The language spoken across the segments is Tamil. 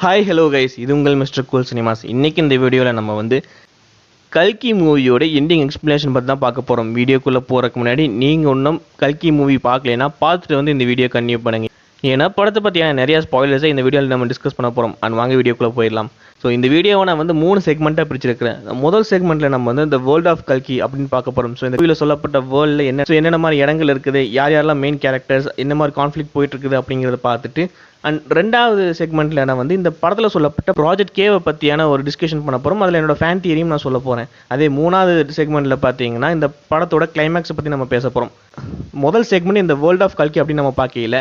ஹாய் ஹலோ கைஸ், இது உங்கள் மிஸ்டர் கூல் சினிமாஸ். இன்றைக்கி இந்த வீடியோவில் நம்ம கல்கி மூவியோட எண்டிங் எக்ஸ்ப்ளனேஷன் பற்றி தான் பார்க்க போகிறோம். வீடியோக்குள்ளே போகிறதுக்கு முன்னாடி நீங்கள் இன்னும் கல்கி மூவி பார்க்கலைன்னா பார்த்துட்டு இந்த வீடியோ கன்டினியூ பண்ணுங்க. ஏன்னா படத்தை பற்றியான நிறையா ஸ்பாயிலர்ஸை இந்த வீடியோவில் நம்ம டிஸ்கஸ் பண்ண போகிறோம். அண்ட் வாங்க வீடியோக்குள்ளே போயிடலாம். ஸோ இந்த வீடியோவை நான் 3 செக்மெண்ட்டாக பிரிச்சிருக்கிறேன். முதல் செக்மெண்ட்டில் நம்ம இந்த வேர்ல்ட் ஆஃப் கல்கி அப்படின்னு பார்க்க போகிறோம். ஸோ இந்த வீடியோவில் சொல்லப்பட்ட வேர்ல்டில் என்னென்ன மாதிரி இடங்கள் இருக்குது, யாரெல்லாம் மெயின் கேரக்டர்ஸ், என்ன மாதிரி கான்ஃப்ளிக் போயிட்டு இருக்குது அப்படிங்கிறத பார்த்துட்டு, அண்ட் ரெண்டாவது செக்மெண்ட்டில் நான் இந்த படத்தில் சொல்லப்பட்ட ப்ராஜெக்ட் கேவை பற்றியான ஒரு டிஸ்கஷன் பண்ண போகிறோம். அதில் என்னோட ஃபேன் தியரியும் நான் சொல்ல போகிறேன். அதே மூணாவது செக்மெண்ட்டில் பார்த்தீங்கன்னா இந்த படத்தோட கிளைமேக்ஸை பற்றி நம்ம பேச போகிறோம். முதல் செக்மெண்ட் இந்த வேர்ல்ட் ஆஃப் கல்கி அப்படின்னு நம்ம பார்க்கல.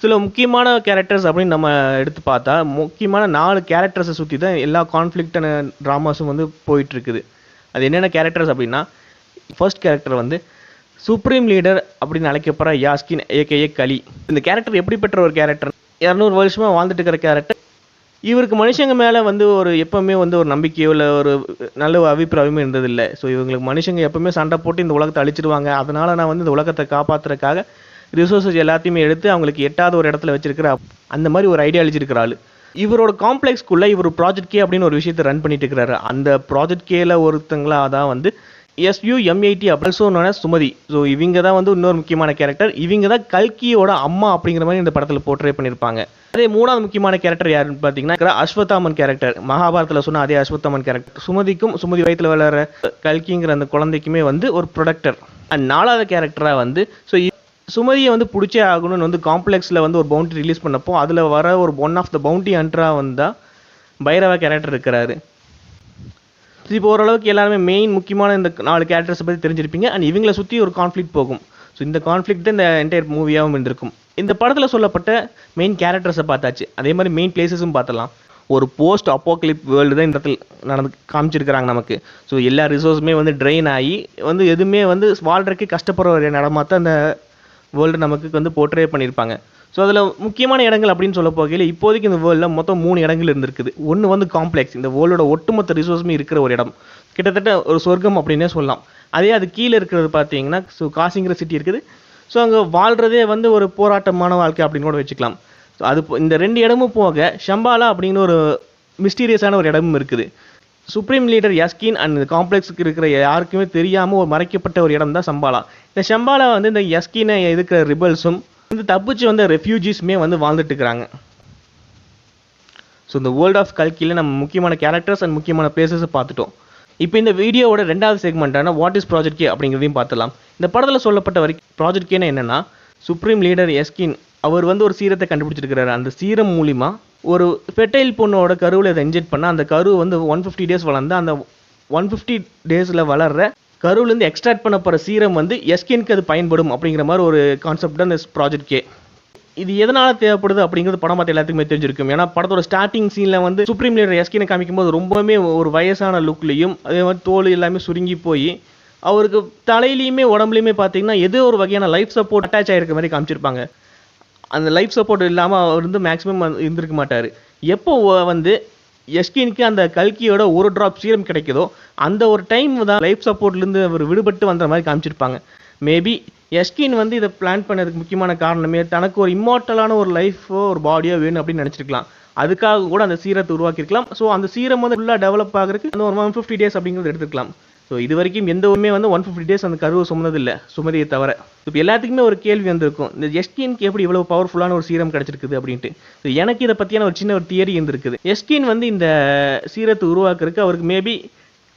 சில முக்கியமான கேரக்டர்ஸ் அப்படின்னு நம்ம எடுத்து பார்த்தா முக்கியமான 4 கேரக்டர்ஸை சுற்றி தான் எல்லா கான்ஃப்ளிக்டான ட்ராமாஸும் போயிட்டுருக்குது. அது என்னென்ன கேரக்டர்ஸ் அப்படின்னா, ஃபர்ஸ்ட் கேரக்டர் சுப்ரீம் லீடர் அப்படின்னு அழைக்கப்படுற யாஸ்கின் ஏகே கலி. இந்த கேரக்டர் எப்படிப்பட்ட ஒரு கேரக்டர், 200 வருஷமாக வாழ்ந்துட்டு இருக்கிற கேரக்டர். இவருக்கு மனுஷங்க மேலே ஒரு எப்போவுமே ஒரு நம்பிக்கையோ இல்லை ஒரு நல்ல அபிப்பிராயமும் இருந்ததில்லை. ஸோ இவங்களுக்கு மனுஷங்க எப்போவுமே சண்டை போட்டு இந்த உலகத்தை அழிச்சிடுவாங்க. அதனால் நான் இந்த உலகத்தை காப்பாற்றுறதுக்காக ரிசோர்ஸஸ் எல்லாத்தையுமே எடுத்து அவங்களுக்கு எட்டாவது ஒரு இடத்துல வச்சிருக்கிற அந்த மாதிரி ஒரு ஐடியாலஜி இருக்கிற ஆள். இவரோட காம்ப்ளெக்ஸ்க்குள்ளே இவர் ப்ராஜெக்ட் கே அப்படின்னு ஒரு விஷயத்தை ரன் பண்ணிட்டு இருக்கிறாரு. அந்த ப்ராஜெக்ட் கேல ஒருத்தங்களா தான் SUM80 அப்படின்னு சுமதி. ஸோ இவங்க தான் இன்னொரு முக்கியமான கேரக்டர். இவங்க தான் கல்கியோட அம்மா அப்படிங்கிற மாதிரி இந்த படத்தில் போர்ட்ரே பண்ணியிருப்பாங்க. அதே மூணாவது முக்கியமான கேரக்டர் யாருன்னு பார்த்தீங்கன்னா அஸ்வத்தாமன் கேரக்டர். மகாபாரத்தில் சொன்ன அதே அஸ்வத்தாமன் கேரக்டர். சுமதி வயிற்றில் வளர கல்கிங்கிற அந்த குழந்தைக்குமே ஒரு ப்ரொடக்டர். அண்ட் நாலாவது கேரக்டராக ஸோ சுமதியை பிடிச்சே ஆகணும்னு காம்ப்ளெக்ஸில் ஒரு பவுண்டி ரிலீஸ் பண்ணப்போ அதில் வர ஒரு ஒன் ஆஃப் த பவுண்டி ஹண்டராக பைரவா கேரக்டர் இருக்கிறாரு. இப்போ ஓரளவுக்கு எல்லாருமே மெயின் முக்கியமான இந்த 4 கேரக்டர்ஸை பற்றி தெரிஞ்சிருப்பீங்க. அண்ட் இவங்களை சுற்றி ஒரு கான்ஃப்ளிக் போகும். ஸோ இந்த கான்ஃப்ளிக் தான் இந்த என்டையர் மூவியாகவும் இருந்திருக்கும். இந்த படத்தில் சொல்லப்பட்ட மெயின் கேரக்டர்ஸை பார்த்தாச்சு. அதே மாதிரி மெயின் பிளேசஸும் பார்த்தலாம். ஒரு போஸ்ட் அப்போக்லிப் வேர்ல்டு தான் இந்த இடத்துல காமிச்சிருக்கிறாங்க நமக்கு. ஸோ எல்லா ரிசோர்ஸுமே ட்ரெயின் ஆகி எதுவுமே வாழ்றதுக்கு கஷ்டப்படுற ஒரு இடமா தான் அந்த வேர்ல்டு நமக்கு போர்ட்ரே பண்ணியிருப்பாங்க. ஸோ அதில் முக்கியமான இடங்கள் அப்படின்னு சொல்ல போகையில் இப்போதைக்கு இந்த வேர்ல்டில் மொத்தம் 3 இடங்கள் இருந்திருக்குது. ஒன்று காம்ப்ளெக்ஸ், இந்த வேர்ல்டோட ஒட்டுமொத்த ரிசோர்ஸுமே இருக்கிற ஒரு இடம், கிட்டத்தட்ட ஒரு சொர்க்கம் அப்படின்னே சொல்லலாம். அதே அது கீழே இருக்கிறது பார்த்தீங்கன்னா காசிங்கிற சிட்டி இருக்குது. ஸோ அங்கே வாழ்கிறதே ஒரு போராட்டமான வாழ்க்கை அப்படின்னு கூட வச்சுக்கலாம். ஸோ அது இந்த 2 இடமும் போக ஷம்பாலா அப்படிங்கிற ஒரு மிஸ்டீரியஸான ஒரு இடமும் இருக்குது. சுப்ரீம் லீடர் யாஸ்கின் அண்ட் காம்ப்ளெக்ஸுக்கு இருக்கிற யாருக்குமே தெரியாமல் ஒரு மறைக்கப்பட்ட ஒரு இடம் தான் சம்பாலா. இந்த ஷம்பாலா இந்த யாஸ்கினை இருக்கிற ரிபல்ஸும் தப்பிச்சு ரெஃப்யூஜிஸுமே வாழ்ந்துட்டு இருக்கிறாங்க. ஸோ இந்த வேர்ல்ட் ஆஃப் கல்கியில் நம்ம முக்கியமான கேரக்டர்ஸ் அண்ட் முக்கியமான பிளேசஸை பார்த்துட்டோம். இப்போ இந்த வீடியோவோட 2வது செக்மெண்ட்டான வாட் இஸ் ப்ராஜெக்ட் கே அப்படிங்கிறதையும் பார்த்துலாம். இந்த படத்தில் சொல்லப்பட்ட வரைக்கும் ப்ராஜெக்ட் கேனா என்னென்னா, சுப்ரீம் லீடர் யாஸ்கின் அவர் ஒரு சீரத்தை கண்டுபிடிச்சிருக்கிறாரு. அந்த சீரம் மூலிமா ஒரு ஃபெர்டைல் பொண்ணோட கருவில் அதை இன்ஜெக்ட் பண்ணால் அந்த கரு 150 டேஸ் வளர்ந்து அந்த 150 டேஸில் வளர்ற கருவிலேருந்து எக்ஸ்ட்ராக்ட் பண்ண போகிற சீரம் எஸ்கினுக்கு அது பயன்படும் அப்படிங்கிற மாதிரி ஒரு கான்செப்ட் தான் இந்த ப்ராஜெக்ட் கே. இது எதனால் தேவைப்படுது அப்படிங்கிறது படம் பார்த்து எல்லாத்துக்குமே தெரிஞ்சிருக்கும். ஏன்னா படத்தோட ஸ்டார்டிங் சீனில் சுப்ரீம் லீடர் எஸ்கினை காமிக்கும் போது ரொம்பவுமே ஒரு வயசான லுக்லையும் அதே மாதிரி தோல் எல்லாமே சுருங்கி போய் அவருக்கு தலையிலையுமே உடம்புலையுமே பார்த்தீங்கன்னா ஏதோ ஒரு வகையான லைஃப் சப்போர்ட் அட்டாச் ஆகிருக்க மாதிரி காமிச்சிருப்பாங்க. அந்த லைஃப் சப்போர்ட் இல்லாமல் அவர் மேக்ஸிமம் இருந்திருக்க மாட்டார். எப்போ எஸ்கினுக்கு அந்த கல்கியோட ஒரு ட்ராப் சீரம் கிடைக்குதோ அந்த ஒரு டைம் தான் லைஃப் சப்போர்ட்லேருந்து அவர் விடுபட்டு வந்த மாதிரி காமிச்சிருப்பாங்க. மேபி எஸ்கின் இதை பிளான் பண்ணதுக்கு முக்கியமான காரணமே தனக்கு ஒரு இம்மார்ட்டலான ஒரு லைஃபோ ஒரு பாடியோ வேணும் அப்படின்னு நினச்சிருக்கலாம். அதுக்காக கூட அந்த சீரத்தை உருவாக்கியிருக்கலாம். ஸோ அந்த சீரம் ஃபுல்லாக டெவலப் ஆகிறதுக்கு அந்த ஒரு 150 டேஸ் அப்படிங்கிறது எடுத்துக்கலாம். ஸோ இது வரைக்கும் எந்த ஒருமே 150 டேஸ் அந்த கருவை சுமந்ததில்லை சுமதியை தவிர. இப்போ எல்லாத்துக்குமே ஒரு கேள்வி வந்திருக்கும், இந்த எஸ்கினுக்கு எப்படி இவ்வளோ பவர்ஃபுல்லான ஒரு சீரம் கிடச்சிருக்குது அப்படின்ட்டு. ஸோ எனக்கு இதை பற்றியான ஒரு சின்ன ஒரு தியரி இருந்திருக்குது. எஸ்கின் இந்த சீரத்தை உருவாக்குறதுக்கு அவருக்கு மேபி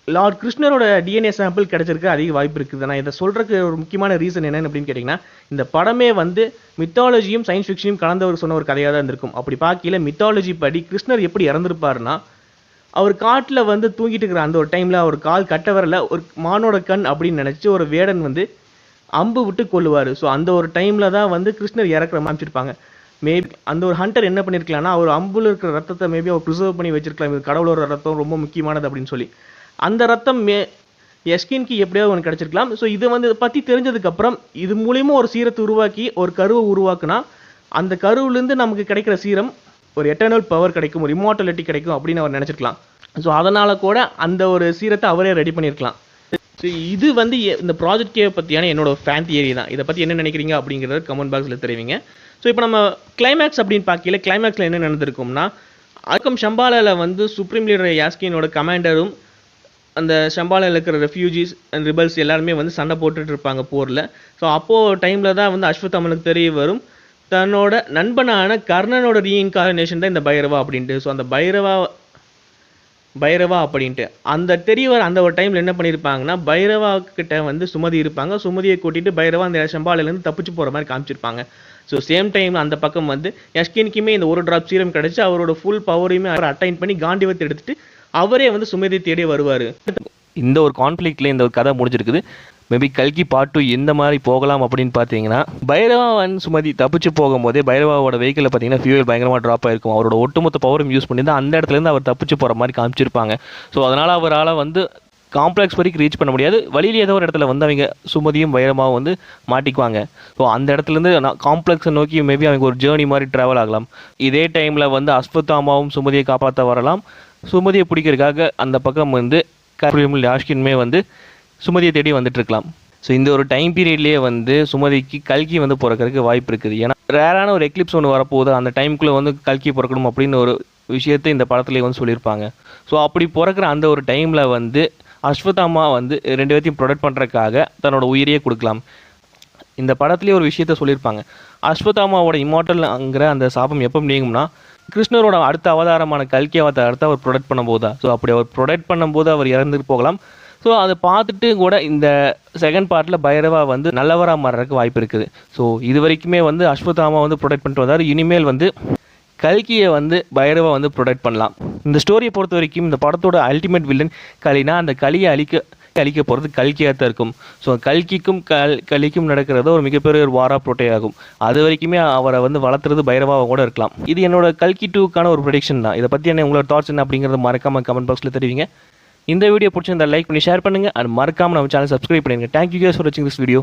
லார்ட் கிருஷ்ணரோட DNA சாம்பிள் கிடச்சிருக்கு அதிக வாய்ப்பு இருக்குது. நான் இதை சொல்கிறதுக்கு ஒரு முக்கியமான ரீசன் என்னென்னு அப்படின்னு கேட்டிங்கன்னா, இந்த படமே மித்தாலஜியும் சயின்ஸ் ஃபிக்ஷனையும் கலந்தவர் சொன்ன ஒரு கதையாக தான் இருந்திருக்கும். அப்படி பார்க்கல மித்தாலஜி படி கிருஷ்ணர் எப்படி இறந்துருப்பாருன்னா, அவர் காட்டில் தூங்கிட்டு இருக்கிற அந்த ஒரு டைமில் அவர் கால் கட்ட வரல ஒரு மானோட கண் அப்படின்னு நினச்சி ஒரு வேடன் அம்பு விட்டு கொள்ளுவார். ஸோ அந்த ஒரு டைமில் தான் கிருஷ்ணர் இறக்குற மாமிச்சிருப்பாங்க. மேபி அந்த ஒரு ஹண்டர் என்ன பண்ணியிருக்கலாம்னா, அவர் அம்புல இருக்கிற ரத்தத்தை மேபி அவர் ப்ரிசர்வ் பண்ணி வச்சிருக்கலாம். இது கடவுளோட ரத்தம் ரொம்ப முக்கியமானது அப்படின்னு சொல்லி அந்த ரத்தம் எஸ்கின்க்கு எப்படியாவது ஒன்று கிடச்சிருக்கலாம். ஸோ இதை பற்றி தெரிஞ்சதுக்கப்புறம் இது மூலியமாக ஒரு சீரத்தை உருவாக்கி ஒரு கருவை உருவாக்குனா அந்த கருவிலேருந்து நமக்கு கிடைக்கிற சீரம் ஒரு எட்டர்னல் பவர் கிடைக்கும், ஒரு இம்மார்டாலிட்டி கிடைக்கும் அப்படின்னு அவர் நினச்சிருக்கலாம். ஸோ அதனால் கூட அந்த ஒரு சீரத்தை அவரே ரெடி பண்ணியிருக்கலாம். ஸோ இது இந்த ப்ராஜெக்ட் கே பற்றியான என்னோட ஃபேன் தியரி தான். இதை பற்றி என்ன நினைக்கிறீங்க அப்படிங்கிறத கமெண்ட் பாக்ஸில் தெரிவிங்க. ஸோ இப்போ நம்ம கிளைமேக்ஸ் அப்படின்னு பார்க்கல, கிளைமேக்ஸில் என்ன நடந்திருக்கும்னா, ஆர்க்கம் ஷம்பாலாவில் வந்து சுப்ரீம் லீடர் யாஸ்கினோட கமாண்டரும் அந்த ஷம்பாலாவில் இருக்கிற ரெஃப்யூஜிஸ் அண்ட் ரிபல்ஸ் எல்லாருமே வந்து சண்டை போட்டுட்டு இருப்பாங்க போரில். ஸோ அப்போது டைமில் தான் வந்து அஸ்வத்தாமனுக்கு தெரிய வரும் தன்னோட நண்பனான கர்ணனோட ரீஇன்கார்னேஷன் தான் இந்த பைரவா அப்படின்ட்டு. ஸோ அந்த பைரவா அப்படின்ட்டு அந்த தெரியவர் அந்த ஒரு டைமில் என்ன பண்ணியிருப்பாங்கன்னா, பைரவா கிட்ட வந்து சுமதி இருப்பாங்க. சுமதியை கூட்டிகிட்டு பைரவா அந்த ஷம்பாலையிலேருந்து தப்பிச்சு போகிற மாதிரி காமிச்சிருப்பாங்க. ஸோ சேம் டைம் அந்த பக்கம் வந்து யஷ்கினுக்குமே இந்த ஒரு ட்ராப் சீரம் கிடச்சி அவரோட ஃபுல் பவரையுமே அவர் அட்டைன் பண்ணி காண்டிவத்தை எடுத்துட்டு அவரே வந்து சுமதி தேடி வருவார். இந்த ஒரு கான்ஃப்ளிக்ட்ல இந்த ஒரு கதை முடிஞ்சிருக்குது. மேபி கல்கி பார்ட் 2 எந்த மாதிரி போகலாம் அப்படின்னு பார்த்தீங்கன்னா, பைரவா சுமதி தப்பிச்சு போகும்போதே பைரவாவோட வெஹிக்கிளில் பார்த்தீங்கன்னா ஃபியூல் பயங்கரமாக ட்ராப் ஆயிருக்கும். அவரோட ஒட்டுமொத்த பவரும் யூஸ் பண்ணி தான் அந்த இடத்துலேருந்து அவர் தப்பிச்சு போகிற மாதிரி காமிச்சிருப்பாங்க. ஸோ அதனால் அவரால் வந்து காம்ப்ளெக்ஸ் வரைக்கும் ரீச் பண்ண முடியாது. வழியில் ஏதோ ஒரு இடத்துல வந்து அவங்க சுமதியும் பைரவாவும் வந்து மாட்டிக்குவாங்க. ஸோ அந்த இடத்துலேருந்து காம்ப்ளெக்ஸை நோக்கி மேபி அவங்க ஒரு ஜேர்னி மாதிரி ட்ராவல் ஆகலாம். இதே டைமில் வந்து அஸ்வத்தாமாவும் சுமதியை காப்பாற்ற வரலாம். சுமதியை பிடிக்கிறதுக்காக அந்த பக்கம் வந்து யாஷ்கினுமே வந்து சுமதியை தேடி வந்துட்டு இருக்கலாம். ஸோ இந்த ஒரு டைம் பீரியட்லேயே வந்து சுமதிக்கு கல்கி வந்து பிறக்கிறதுக்கு வாய்ப்பு இருக்குது. ஏன்னா ரேரான ஒரு எக்லிப்ஸ் ஒன்று வரப்போகுது, அந்த டைமுக்குள்ளே வந்து கல்கி பிறக்கணும் அப்படின்னு ஒரு விஷயத்தை இந்த படத்துலேயே வந்து சொல்லியிருப்பாங்க. ஸோ அப்படி பிறக்கிற அந்த ஒரு டைமில் வந்து அஸ்வத்தாமா வந்து 2 பேர்த்தையும் ப்ரொடெக்ட் பண்ணுறதுக்காக தன்னோட உயிரையே கொடுக்கலாம். இந்த படத்துலேயே ஒரு விஷயத்த சொல்லியிருப்பாங்க, அஸ்வத்தாமாவோட இம்மார்ட்டல்ங்கிற அந்த சாபம் எப்போ நீங்கும்னா கிருஷ்ணரோட அடுத்த அவதாரமான கல்கி அவதாரத்தை அவர் ப்ரொடெக்ட் பண்ணும்போது தான். ஸோ அப்படி அவர் ப்ரொடெக்ட் பண்ணும்போது அவர் இறந்துட்டு போகலாம். ஸோ அதை பார்த்துட்டு கூட இந்த செகண்ட் பார்ட்டில் பைரவா வந்து நல்லவராக மாறுறதுக்கு வாய்ப்பு இருக்குது. ஸோ இது வரைக்குமே வந்து அஸ்வத்தாமா வந்து ப்ரொடெக்ட் பண்ணிட்டு வந்தார். இனிமேல் வந்து கல்கியை வந்து பைரவா வந்து ப்ரொடெக்ட் பண்ணலாம். இந்த ஸ்டோரியை பொறுத்த வரைக்கும் இந்த படத்தோட அல்டிமேட் வில்லன் கலினா, அந்த கலியை அழிக்க போகிறது கல்கியாக தான் இருக்கும். ஸோ கல்கிக்கும் கலிக்கும் நடக்கிறது ஒரு மிகப்பெரிய ஒரு வாரா புரோட்டே ஆகும். அது வரைக்குமே அவரை வந்து வளர்த்துறது பைரவாவை கூட இருக்கலாம். இது என்னோட கல்கி 2க்கான ஒரு ப்ரெடிக்ஷன் தான். இதை பற்றி என்ன உங்களோட தாட்ஸ் என்ன அப்படிங்கிறத மறக்காமல் கமெண்ட் பாக்ஸில் தெரிவிங்க. இந்த வீடியோ பிடிச்சிருந்தா லைக் பண்ணி ஷேர் பண்ணுங்கள். அது மறக்காமல் நம்ம சேனல் சப்ஸ்கிரைப் பண்ணுங்கள். Thank you guys for watching this video.